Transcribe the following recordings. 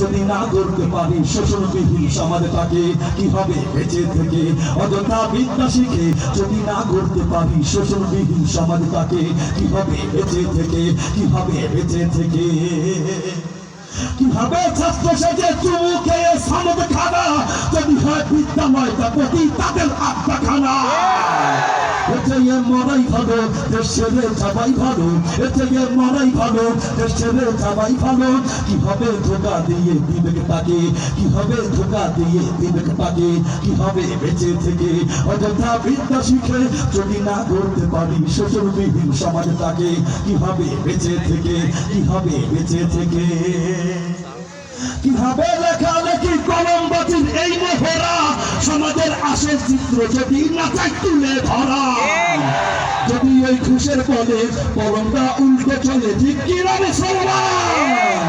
যদি না করতে পারি শোষণবিহীন সমাজটাকে, কি হবে বেঁচে থেকে? অযথা বিদ্যা শিখে যদি না করতে পারি শোষণবিহীন সমাজটাকে, কি হবে বেঁচে থেকে? কি হবে বেঁচে থেকে? কিভাবে ছাত্র সেজে চুমু খেয়ে সনদ খানা, যদি হয় বিদ্যালয় তা প্রতি তাদের আত্মা খানা। মরাই ভালো, দেশ ছেড়ে যাবাই ভালো, মরাই ভালো, দেশ ছেড়ে যাবাই ভালো। কিভাবে ধোকা দিয়ে বিবেকটাকে, কিভাবে ধোকা দিয়ে বিবেকটাকে, কিভাবে বেঁচে থেকে? অযথা বিদ্যা শিখে যদি না করতে পারি শোষণবিহীন সমাজটাকে, কিভাবে বেঁচে থেকে? কিভাবে বেঁচে থেকে? কিভাবে লেখালেখি কলম বাতিল এই মোহরা, সমাজের আশের চিত্র যদি না চাই তুলে ধরা। যদি ওই ঘুষের বলে কলমটা উল্টো চলে, ঠিক কি না মুসলমান?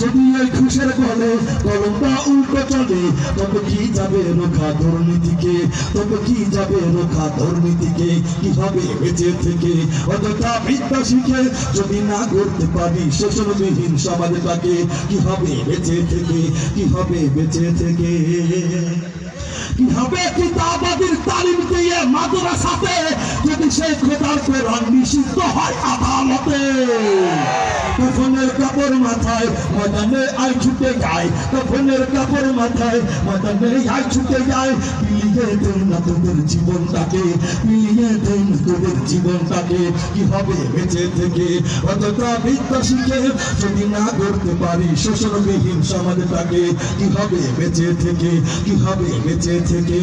যদি ওই ঘুষের বলে কলমটা উল্টো চলে, তবে কি যাবে রোখা দুর্নীতিকে? তবে কি যাবে রোখা দুর্নীতিকে? কিভাবে বেঁচে থেকে? অযথা বিদ্যা শিখে যদি না করতে পারি শোষণবিহীন সমাজটাকে, কিভাবে বেঁচে থেকে? কিভাবে বেঁচে থেকে? কিভাবে কিতাবাদের তালিম দিয়ে মাদ্রাসাতে যদি সে খোদার কোরআন নিষিদ্ধ হয় আদালতে? কফনের কাপড় মাথায় ময়দানে আই ছুটে যায়, কফনের কাপড় মাথায় ময়দানে আই ছুটে যায়। বিলিয়ে দেন না তোদের জীবনটাকে, বিলিয়ে দেন তোদের জীবনটাকে, কিভাবে বেঁচে থেকে? অযথা বিদ্যা শিখে যদি না করতে পারি শোষণবিহীন সমাজটাকে, কিভাবে বেঁচে থেকে? কিভাবে বেঁচে থেকে?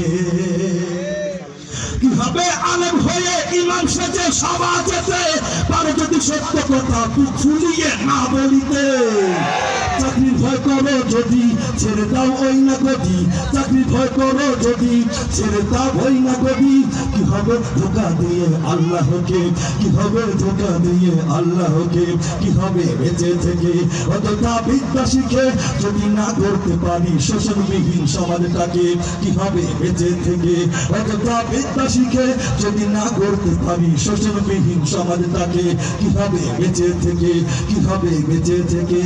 কিভাবে আলেম হয়ে ইমাম সেজে সমাজেতে পারো যদি সত্য কথা ফুলিয়ে না বলিতে? চাকরি ভয় করো যদি ছেড়ে দাও ওই না গদি, চাকরি ভয় করো যদি ছেড়ে দাও ওই না গদি। কিভাবে ধোকা দিয়ে আল্লাহকে, কিভাবে ধোকা দিয়ে আল্লাহকে, কিভাবে বেঁচে থেকে? অযথা বিদ্যা শিখে যদি না করতে পারি শোষণবিহীন সমাজটাকে, কিভাবে বেঁচে থেকে? অযথা বিদ্যা শিখে যদি না করতে পারি শোষণবিহীন সমাজটাকে, কিভাবে বেঁচে থেকে? কিভাবে বেঁচে থেকে?